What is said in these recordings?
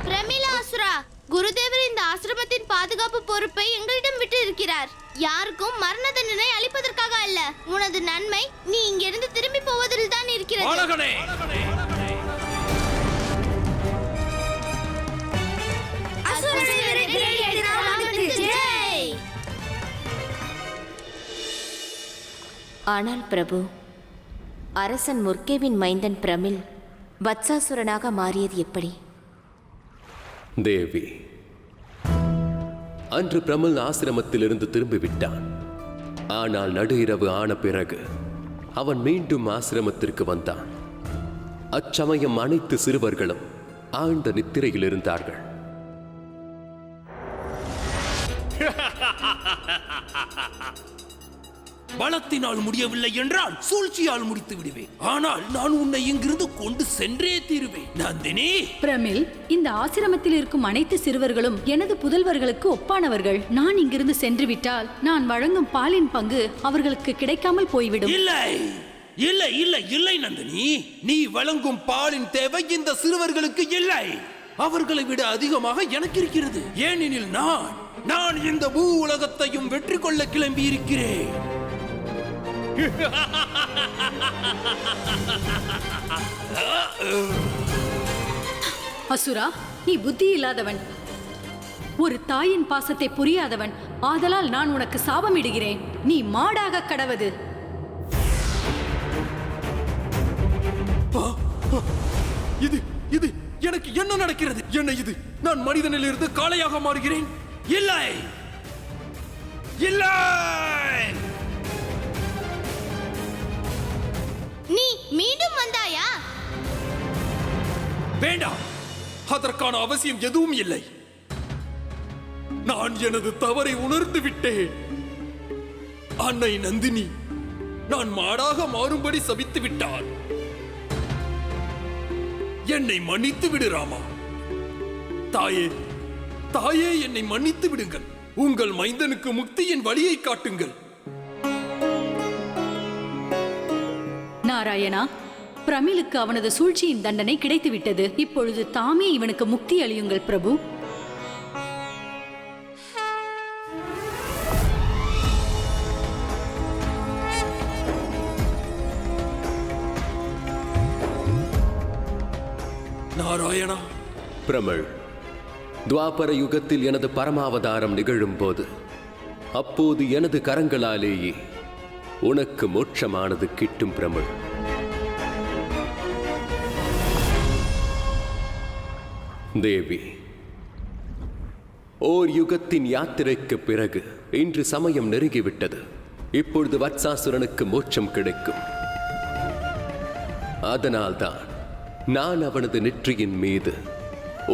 பிரமிளாசுரா, குருதேவர் இந்த ஆசிரமத்தின் பாதுகாப்பு பொறுப்பை எங்களிடம் விட்டு இருக்கிறார். யாருக்கும் மரண தண்டனை அளிப்பதற்காக அல்ல. உனது நன்மை நீ இங்கிருந்து திரும்பி போவதில் தான் இருக்கிறது. ஆனால் பிரபு, அரசன் முர்கேவின் மைந்தன் பிரமில் வத்சாசுரனாக மாறியது எப்படி? தேவி, அன்று பிரமில் ஆசிரமத்திலிருந்து திரும்பிவிட்டான். ஆனால் நடு இரவு ஆன பிறகு அவன் மீண்டும் ஆசிரமத்திற்கு வந்தான். அச்சமயம் அனைத்து சிறுவர்களும் ஆழ்ந்த நித்திரையில் இருந்தார்கள். பலத்தினால் முடியவில்லை என்றால் சூழ்ச்சியால் முடித்து விடுவேன். ஆனால் நான் உன்னை இங்கிருந்து கொண்டு சென்றே தீருவேன். நந்தினி! பிரமில், இந்த ஆசிரமத்தில் இருக்கும் அனைத்து சிறுவர்களும் எனது புதல்வர்களுக்கு ஒப்பானவர்கள். நான் இங்கிருந்து சென்று விட்டால் நான் வழங்கும் பாலின் பங்கு அவர்களுக்கு கிடைக்காமல் போய்விடும். இல்லை இல்லை இல்லை இல்லை நந்தினி, நீ வழங்கும் பாலின் தேவை இந்த சிறுவர்களுக்கு இல்லை. அவர்களை விட அதிகமாக எனக்கு இருக்கிறது. ஏனெனில் நான் இந்த பூ உலகத்தையும் வெற்றி கொள்ள கிளம்பி இருக்கிறேன். அசுரா, நீ புத்தி இல்லாதவன், ஒரு தாயின் பாசத்தை புரியாதவன். ஆதலால் நான் உனக்கு சாபமிடுகிறேன். நீ மாடாக கடவது. இது இது எனக்கு என்ன நடக்கிறது? என்ன இது? நான் மனிதனில் இருந்து காளையாக மாறுகிறேன். இல்லை இல்லை, நீ மீண்டும் வந்தாயா? வேண்டாம், அதற்கான அவசியம் எதுவும் இல்லை. நான் எனது தவறை உணர்ந்து விட்டேன். அன்னை நந்தினி நான் மாடாக மாறும்படி சபித்து விட்டார். என்னை மன்னித்து விடு ராமா. தாயே தாயே, என்னை மன்னித்து விடுங்கள். உங்கள் மைந்தனுக்கு முக்தியின் வழியை காட்டுங்கள். நாராயணா, பிரமிலுக்கு அவனது சூழ்ச்சியின் தண்டனை கிடைத்துவிட்டது. இப்பொழுது தாமே இவனுக்கு முக்தி அளியுங்கள் பிரபு. நாராயணா. பிரமிழ், துவாபர யுகத்தில் எனது பரமாவதாரம் நிகழும் போது அப்போது எனது கரங்களாலேயே உனக்கு மோட்சமானது கிட்டும். பிரமிழ், தேவி, ஓர் யுகத்தின் யாத்திரைக்கு பிறகு இன்று சமயம் நெருங்கிவிட்டது. இப்பொழுது வத்சாசுரனுக்கு மோட்சம் கிடைக்கும். அதனால்தான் நான் அவனது நெற்றியின் மீது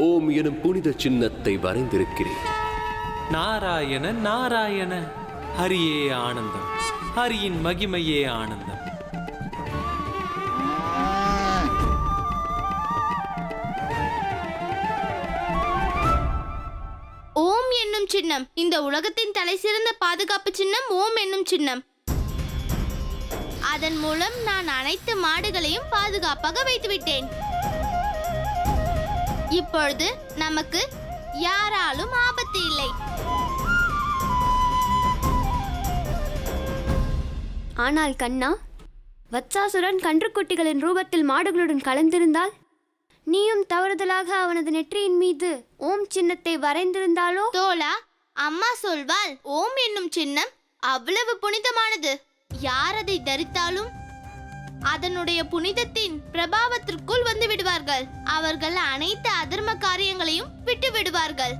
ஓம் எனும் புனித சின்னத்தை வரைந்திருக்கிறேன். நாராயண நாராயண, ஹரியே ஆனந்தம், ஹரியின் மகிமையே ஆனந்தம். ஓம் என்னும் சின்னம் இந்த உலகத்தின் தலை சிறந்த பாதுகாப்பு சின்னம். ஓம் என்னும் சின்னம், அதன் மூலம் நான் அனைத்து மாடுகளையும் பாதுகாப்பாக வைத்துவிட்டேன். இப்பொழுது நமக்கு யாராலும் ஆபத்து இல்லை. ஆனால் கண்ணா, வத்சாசுரன் கன்றுக்குட்டிகளின் ரூபத்தில் மாடுகளுடன் கலந்திருந்தால், நீயும் தவறுதலாக அவனது நெற்றியின் மீது ஓம் சின்னத்தை வரைந்திருந்தாலோ? தோழா, அம்மா சொல்வாள், ஓம் என்னும் சின்னம் அவ்வளவு புனிதமானது. யார் அதை தரித்தாலும் அதனுடைய புனிதத்தின் பிரபாவத்திற்குள் வந்து விடுவார்கள். அவர்கள் அனைத்து அதர்ம காரியங்களையும் விட்டு விடுவார்கள்.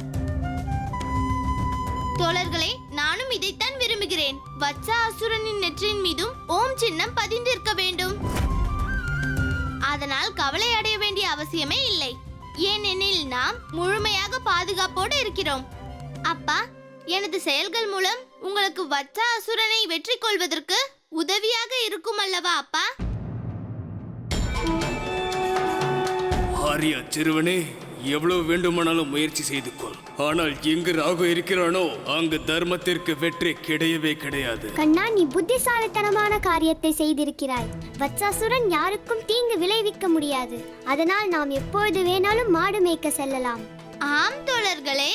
தோழர்களே, நானும் இதைத்தான் விரும்புகிறேன். வத்சா அசுரனின் நெற்றியின் மீதும் ஓம் சின்னம் பதிந்திருக்க வேண்டும். அதனால் கவலை அடைய வேண்டிய அவசியமே இல்லை. ஏனெனில் நாம் முழுமையாக பாதுகாப்போடு இருக்கிறோம். அப்பா, எனது செயல்கள் மூலம் உங்களுக்கு வத்சா அசுரனை வெற்றி கொள்வதற்கு உதவியாக இருக்கும் அல்லவா அப்பா? ஆரியா சிறுவனே, எவ்வளவு வேண்டுமானாலும் முயற்சி செய்து கொள். ஆனால் எங்கு ராகு இருக்கிறானோ அங்கு தர்மத்திற்கு வெற்றி கிடையவே கிடையாது. கண்ணா, நீ புத்திசாலித்தனமான காரியத்தை செய்திருக்கிறாய். வத்சாசுரன் யாருக்கும் தீங்கு விளைவிக்க முடியாது. அதனால் நாம் எப்பொழுது வேணாலும் மாடு மேய்க்க செல்லலாம். ஆம் தோழர்களே,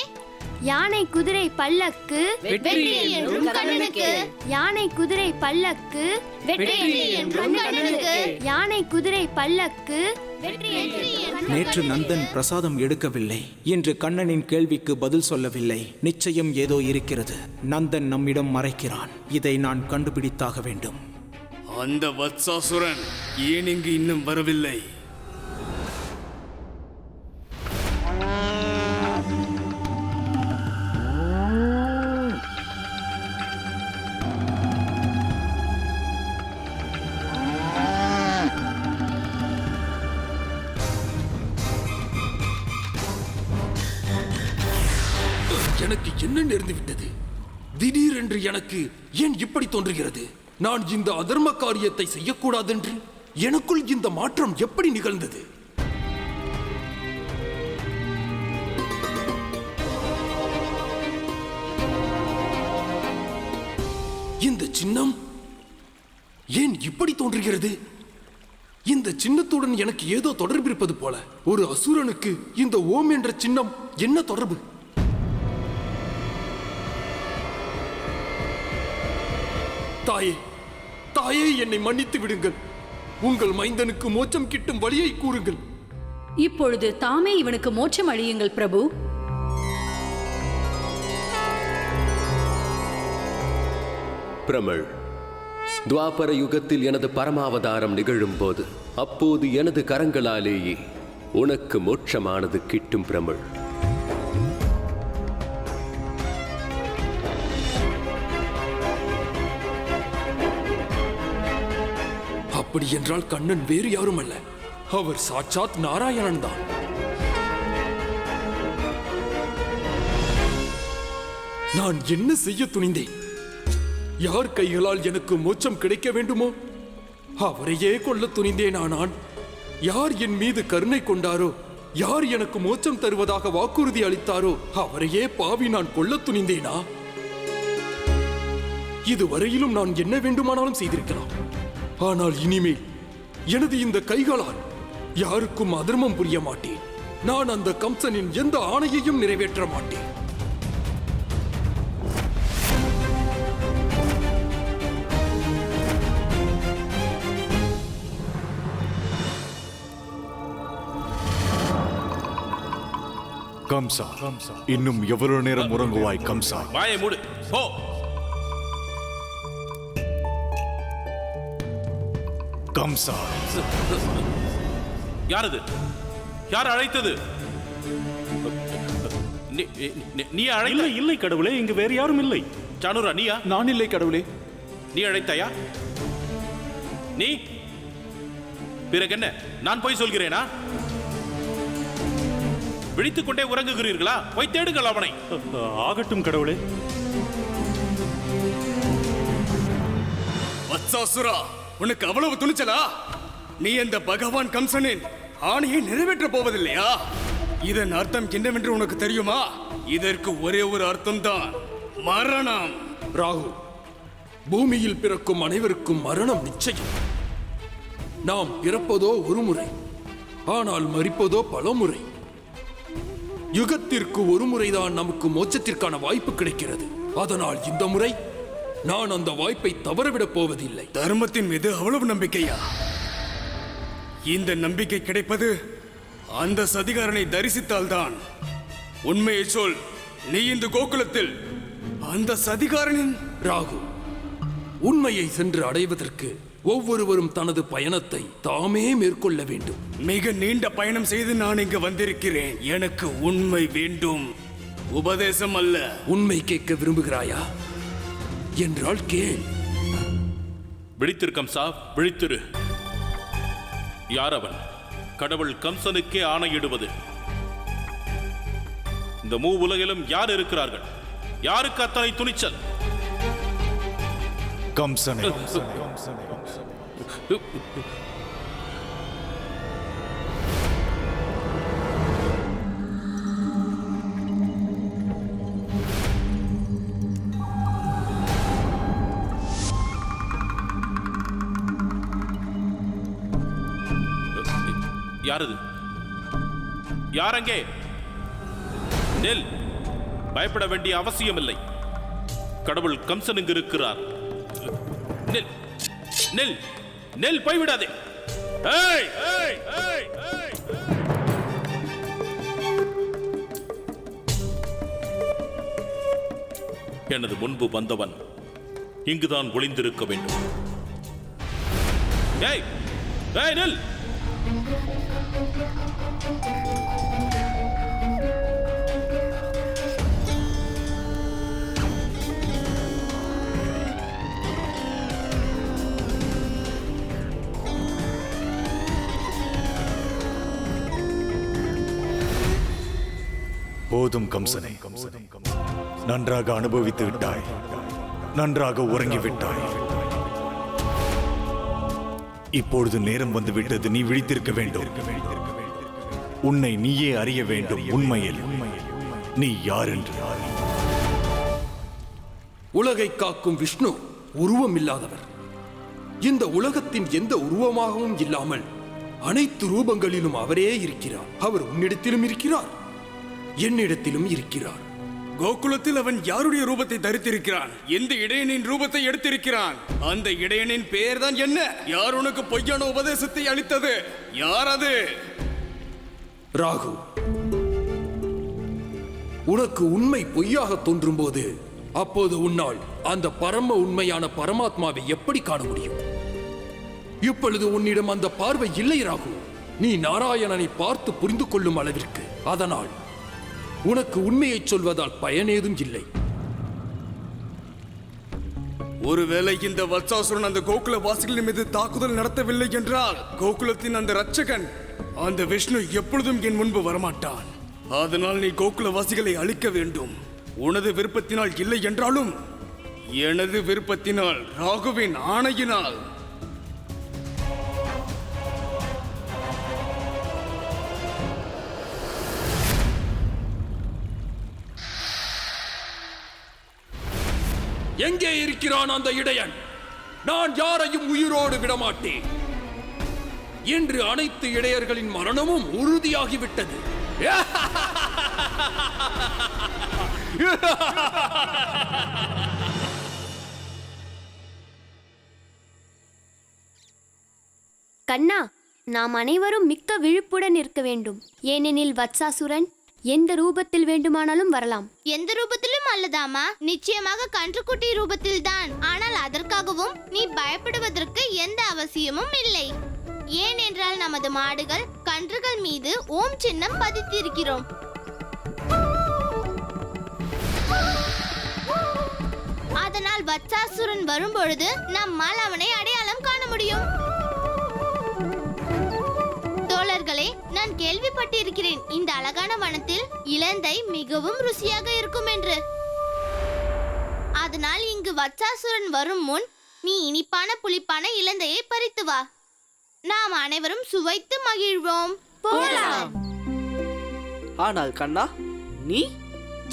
யானை குதிரை பல்லக்கு வெற்றி என்றும் கண்ணனுக்கு. யானை குதிரை பல்லக்கு வெற்றி என்றும் கண்ணனுக்கு. யானை குதிரை பல்லக்கு வெற்றி என்றும் நேற்று நந்தன் பிரசாதம் எடுக்கவில்லை. இன்று கண்ணனின் கேள்விக்கு பதில் சொல்லவில்லை. நிச்சயம் ஏதோ இருக்கிறது. நந்தன் நம்மிடம் மறைக்கிறான். இதை நான் கண்டுபிடித்தாக வேண்டும். அந்த வத்சாசுரன் ஏன் இங்கு இன்னும் வரவில்லை? எனக்கு என்ன நேர்ந்து விட்டது? திடீரென்று எனக்கு ஏன் இப்படி தோன்றுகிறது? நான் இந்த அதர்ம காரியத்தை செய்யக்கூடாதென்று எனக்குள் இந்த மாற்றம் எப்படி நிகழ்ந்தது? இந்த சின்னம் ஏன் இப்படி தோன்றுகிறது? இந்த சின்னத்துடன் எனக்கு ஏதோ தொடர்பு இருப்பது போல. ஒரு அசுரனுக்கு இந்த ஓம் என்ற சின்னம் என்ன தொடர்பு? தாயே, தாயே, என்னை மன்னித்து விடுங்கள். உங்கள் மைந்தனுக்கு மோட்சம் கிட்டும் வழியை கூறுங்கள். இப்பொழுது தாமே இவனுக்கு மோட்சம் அழியுங்கள் பிரபு. பிரமிழ், துவாபர யுகத்தில் எனது பரமாவதாரம் நிகழும் போது அப்போது எனது கரங்களாலேயே உனக்கு மோட்சமானது கிட்டும் பிரமிழ். அப்படி என்றால் கண்ணன் வேறு யாரும் அல்ல, அவர் சாட்சாத் நாராயணன் தான். நான் என்ன செய்ய துணிந்தேன்? யார் கைகளால் எனக்கு மோட்சம் கிடைக்க வேண்டுமோ அவரையே கொல்ல துணிந்தேன். ஆனான் யார் என் மீது கருணை கொண்டாரோ, யார் எனக்கு மோட்சம் தருவதாக வாக்குறுதி அளித்தாரோ அவரையே பாவி நான் கொல்ல துணிந்தேனா? இதுவரையிலும் நான் என்ன வேண்டுமானாலும் செய்திருக்கலாம். ஆனால் இனிமேல் எனது இந்த கைகளால் யாருக்கும் அதர்மம் புரிய மாட்டேன். நான் அந்த கம்சனின் எந்த ஆணையையும் நிறைவேற்ற மாட்டேன். கம்சா, இன்னும் எவ்வளவு நேரம் உறங்குவாய் கம்சா? வாயை மூடு, போ. கம்சா, யாரது? யார் அழைத்தது? நீ அழைத்த? இல்லை கடவுளே, இங்கு வேறு யாரும் இல்லை. சானுரா, நீயா? நான் இல்லை கடவுளே. நீ அழைத்தாயா? நீ பிறகு என்ன, நான் போய் சொல்கிறேனா? விழித்துக் கொண்டே உறங்குகிறீர்களா? போய் தேடுங்கள் அவனை. ஆகட்டும் கடவுளே. வத்சாசுரா, உனக்கு அவ்வளவு துணிச்சலா? நீ அந்த பகவான் கம்சனின் ஆணையை நிறைவேற்ற போவதில்லையா? இதன் அர்த்தம் என்னவென்று உனக்கு தெரியுமா? இதற்கு ஒரே ஒரு அர்த்தம் தான், மரணம். ராகு, பூமியில் பிறக்கும் அனைவருக்கும் மரணம் நிச்சயம். நாம் பிறப்பதோ ஒரு முறை, ஆனால் மரிப்பதோ பல முறை. யுகத்திற்கு ஒரு முறைதான் நமக்கு மோட்சத்திற்கான வாய்ப்பு கிடைக்கிறது. அதனால் இந்த முறை நான் அந்த வாய்ப்பை தவறவிடப் போவதில்லை. தர்மத்தின் மீது அவ்வளவு நம்பிக்கையா? இந்த நம்பிக்கை கிடைப்பது அந்த சதிகாரனை தரிசித்தால்தான். உண்மையை சொல், நீ இந்த கோகுலத்தில் அந்த சதிகாரனின்... ராகு, உண்மையை சென்று அடைவதற்கு ஒவ்வொருவரும் தனது பயணத்தை தாமே மேற்கொள்ள வேண்டும். மிக நீண்ட பயணம் செய்து நான் இங்கு வந்திருக்கிறேன். எனக்கு உண்மை வேண்டும், உபதேசம் அல்ல. உண்மை கேட்க விரும்புகிறாயா? என்றால் கேள். விழித்திரு கம்சா, விழித்திரு. யார் அவன்? கடவுள் கம்சனுக்கே ஆணையிடுவது. இந்த மூ உலகிலும் யார் இருக்கிறார்கள்? யாருக்கு அத்தனை துணிச்சல்? கம்சனே. யாரது? யாரங்கே? நெல், பயப்பட வேண்டிய அவசியமில்லை. கடவுள் கம்சன் இங்கு இருக்கிறார். நெல் நெல் நெல், போய்விடாதே. ஏய், ஏய், ஏய், ஏய். எனது முன்பு வந்தவன் இங்குதான் ஒளிந்திருக்க வேண்டும். ஏய், ஏய், நெல். போதும் கம்சனே, நன்றாக அனுபவித்து விட்டாய், நன்றாக உறங்கிவிட்டாய். இப்பொழுது நேரம் வந்துவிட்டது. நீ விழித்திருக்க வேண்டும். உன்னை நீயே அறிய வேண்டும். உண்மையில் நீ யார் என்று. உலகை காக்கும் விஷ்ணு உருவம் இல்லாதவர். இந்த உலகத்தின் எந்த உருவமாகவும் இல்லாமல் அனைத்து ரூபங்களிலும் அவரே இருக்கிறார். அவர் உன்னிடத்திலும் இருக்கிறார், என்னிடத்திலும் இருக்கிறார். கோகுலத்தில் அவன் யாருடைய ரூபத்தை தரித்திருக்கிறான்? எந்த இடையனின் ரூபத்தை எடுத்திருக்கிறான்? அந்த இடையனின் பெயர் தான் என்ன? யார் உனக்கு பொய்யான உபதேசத்தை அளித்தது? யார் அது? ராகு, உனக்கு உண்மை பொய்யாக தோன்றும் போது அப்போது உன்னால் அந்த பரம உண்மையான பரமாத்மாவை எப்படி காண முடியும்? இப்பொழுது உன்னிடம் அந்த பார்வை இல்லை ராகு. நீ நாராயணனை பார்த்து புரிந்து கொள்ளும் அளவிற்கு. அதனால் உனக்கு உண்மையை சொல்வதால் பயனேதும் இல்லை. ஒருவேளை இந்த வத்சாசுரன் அந்த கோகுல வாசிகளின் மீது தாக்குதல் நடத்தவில்லை என்றால் கோகுலத்தின் அந்த ரட்சகன் அந்த விஷ்ணு எப்பொழுதும் என் முன்பு வரமாட்டான். அதனால் நீ கோகுல வாசிகளை அழிக்க வேண்டும். உனது விருப்பத்தினால் இல்லை என்றாலும் எனது விருப்பத்தினால், ராகுவின் ஆணையினால். எங்கே இருக்கிறான் அந்த இடையன்? நான் யாரையும் உயிரோடு விடமாட்டேன். இன்று அனைத்து இடையர்களின் மரணமும் உறுதியாகிவிட்டது. கண்ணா, நாம் அனைவரும் மிக்க விழிப்புடன் இருக்க வேண்டும். ஏனெனில் வத்சாசுரன் எந்த ரூபத்தில் வேண்டுமானாலும் வரலாம். எந்த ரூபத்திலும் அல்லதாமா, நிச்சயமாக கன்றுக்குட்டி ரூபத்தில் தான். ஆனால் அதற்காகவும் நீ பயப்படுவதற்கு எந்த அவசியமும் இல்லை. ஏனென்றால் நமது மாடுகள் கன்றுகள் மீது ஓம் சின்னம் பதித்திருக்கிறோம். அதனால் வத்சாசுரன் வரும்பொழுது நம்மால் அவனை அடையாளம் காண முடியும். தோழர்களே, நான் கேள்விப்பட்டிருக்கிறேன் இந்த அழகான வனத்தில் இலந்தை மிகவும் ருசியாக இருக்கும் என்று. அதனால் இங்கு வத்சாசுரன் வரும் முன் நீ இனிப்பான புளிப்பான இலந்தையை பறித்து வா. நாம் அனைவரும் சுவைத்து மகிழ்வோம். போகலாம். ஆனால் கண்ணா, நீ?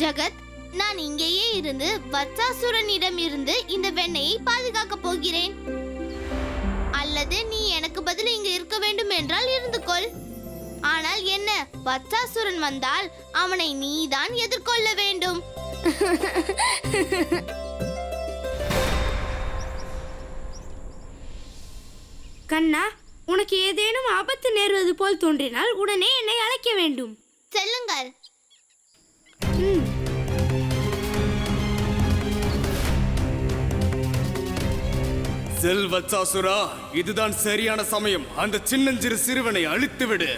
ஜகத், நான் இங்கேயே இருந்து வத்சாசுரனிடம் இருந்து இந்த வெண்ணெயை பாதுகாக்க போகிறேன். அல்லது நீ எனக்கு பதில் இங்கு இருக்க வேண்டும் என்றால் இருந்து கொள். ஆனால் என்ன, வத்சாசுரன் வந்தால் அவனை நீதான் எதிர்கொள்ள வேண்டும். கண்ணா, உனக்கு ஏதேனும் ஆபத்து நேர்வது போல் தோன்றினால் உடனே என்னை அழைக்க வேண்டும். செல்லுங்கள். செல் வத்சாசுரா, இதுதான் சரியான சமயம். அந்த சின்னஞ்சிறு சிறுவனை அழித்து விடு.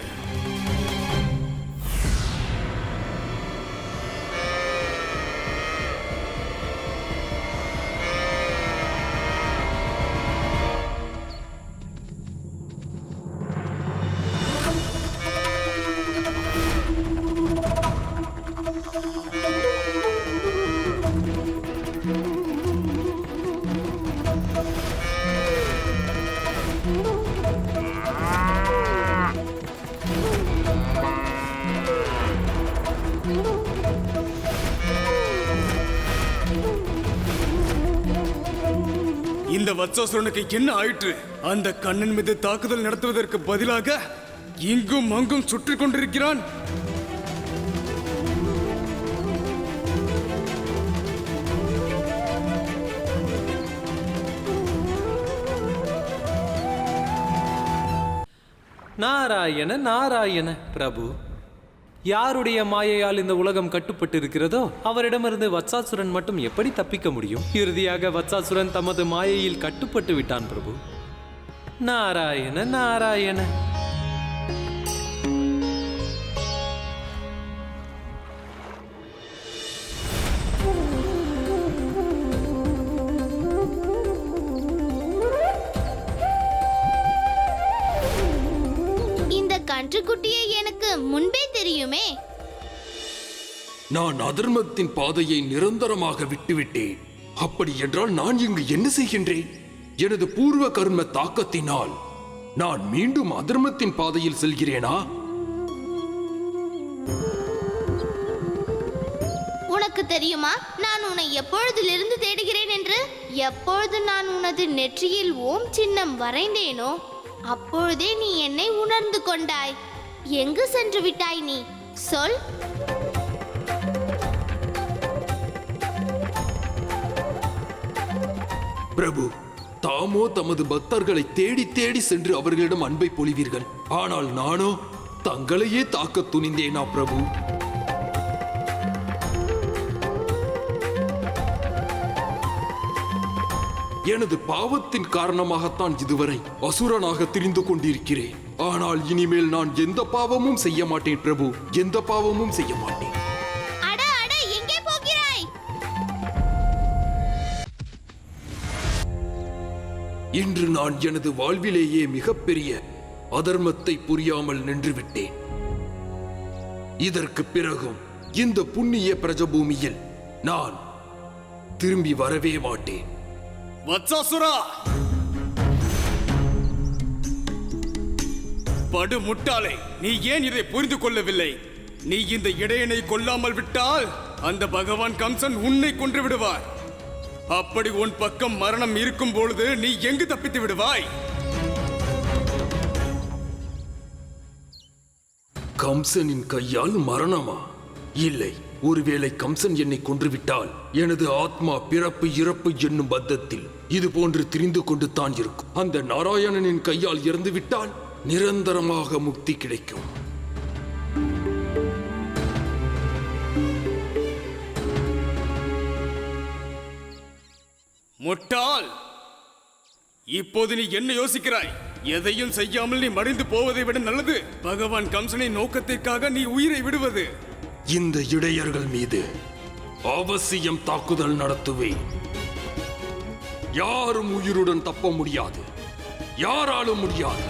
இந்த வத்சாசுரனுக்கு என்ன ஆயிற்று? அந்த கண்ணன் மீது தாக்குதல் நடத்துவதற்கு பதிலாக இங்கும் அங்கும் சுற்றிக் கொண்டிருக்கிறான். நாராயண நாராயண பிரபு, யாருடைய மாயையால் இந்த உலகம் கட்டுப்பட்டு இருக்கிறதோ அவரிடமிருந்து வத்சாசுரன் மட்டும் எப்படி தப்பிக்க முடியும்? இறுதியாக வத்சாசுரன் தமது மாயையில் கட்டுப்பட்டு விட்டான் பிரபு. நாராயண நாராயண. கன்றுக்குட்டியை எனக்கு முன்பே தெரியுமே. நான் அதர்மத்தின் பாதையை நிரந்தரமாக விட்டுவிட்டேன். அப்படி என்றால் நான் இங்கு என்ன செய்கின்றேன்? எனது பூர்வ கர்ம தாக்கத்தினால் நான் மீண்டும் அதர்மத்தின் பாதையில் செல்கிறேனா? உனக்கு தெரியுமா நான் உன்னை எப்பொழுதிலிருந்து தேடுகிறேன் என்று? எப்பொழுது நான் உனது நெற்றியில் ஓம் சின்னம் வரைந்தேனோ அப்பொழுதே நீ என்னை உணர்ந்து கொண்டாய். எங்கு சென்று விட்டாய் நீ? சொல். பிரபு, தாமோ தமது பக்தர்களை தேடி தேடி சென்று அவர்களிடம் அன்பை பொழிவீர்கள். ஆனால் நானோ தங்களையே தாக்க துணிந்தேனா பிரபு? எனது பாவத்தின் காரணமாகத்தான் இதுவரை அசுரனாக திரிந்து கொண்டிருக்கிறேன். ஆனால் இனிமேல் நான் எந்த பாவமும் செய்ய மாட்டேன் பிரபு, எந்த பாவமும் செய்ய மாட்டேன். அட அட, எங்கே போகிறாய்? இன்று நான் எனது வாழ்விலேயே மிகப்பெரிய அதர்மத்தை புரியாமல் நின்றுவிட்டேன். இதற்கு பிறகும் இந்த புண்ணிய பிரஜபூமியில் நான் திரும்பி வரவே மாட்டேன். வத்சாசுரா, படு முட்டாளே, நீ ஏன் இதை புரிந்து கொள்ளவில்லை? நீ இந்த இடையனை கொல்லாமல் விட்டால் அந்த பகவான் கம்சன் உன்னை கொன்று விடுவார். அப்படி உன் பக்கம் மரணம் இருக்கும் பொழுது நீ எங்கு தப்பித்து விடுவாய்? கம்சனின் கையால் மரணமா? இல்லை. ஒருவேளை கம்சன் என்னை கொன்றுவிட்டால் எனது ஆத்மா பிறப்பு இறப்பு என்னும் பத்தத்தில் இது போன்று திரிந்து கொண்டு தான் இருக்கும். அந்த நாராயணனின் கையால் இறந்து விட்டால் நிரந்தரமாக முக்தி கிடைக்கும். முட்டாள், இப்போது நீ என்ன யோசிக்கிறாய்? எதையும் செய்யாமல் நீ மடிந்து போவதை விட நல்லது பகவான் கம்சனின் நோக்கத்திற்காக நீ உயிரை விடுவது. இந்த இடையர்கள் மீது அவசியம் தாக்குதல் நடத்துவேன். யாரும் உயிருடன் தப்ப முடியாது, யாராலும் முடியாது.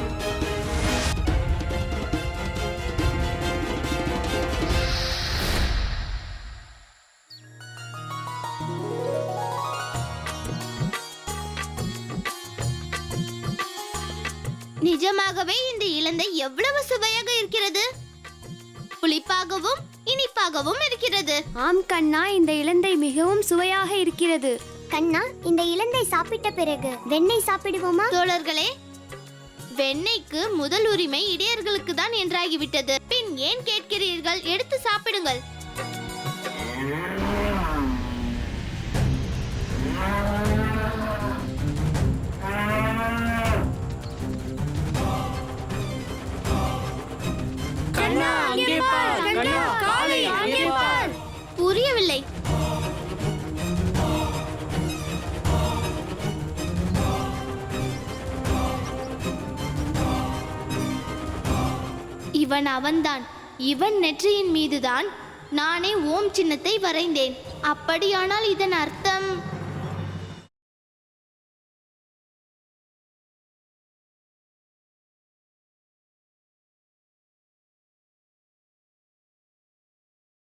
நிஜமாகவே இந்த இலந்தை எவ்வளவு சுவையாக இருக்கிறது. புளிப்பாகவும் இனிப்பாகவும் இருக்கிறது. ஆம் கண்ணா, இந்த இலந்தை மிகவும் சுவையாக இருக்கிறது. கண்ணா, இந்த இலந்தை சாப்பிட்ட பிறகு வெண்ணெய் சாப்பிடுவோமா? தோழர்களே, வெண்ணெய்க்கு முதல் உரிமை இடையர்களுக்கு தான் என்றாகிவிட்டது. பின் ஏன் கேட்கிறீர்கள்? எடுத்து சாப்பிடுங்கள். புரியவில்லை. இவன் அவன்தான். இவன் நெற்றியின் மீதுதான் நானே ஓம் சின்னத்தை வரைந்தேன். அப்படியானால் இதன் அர்த்தம்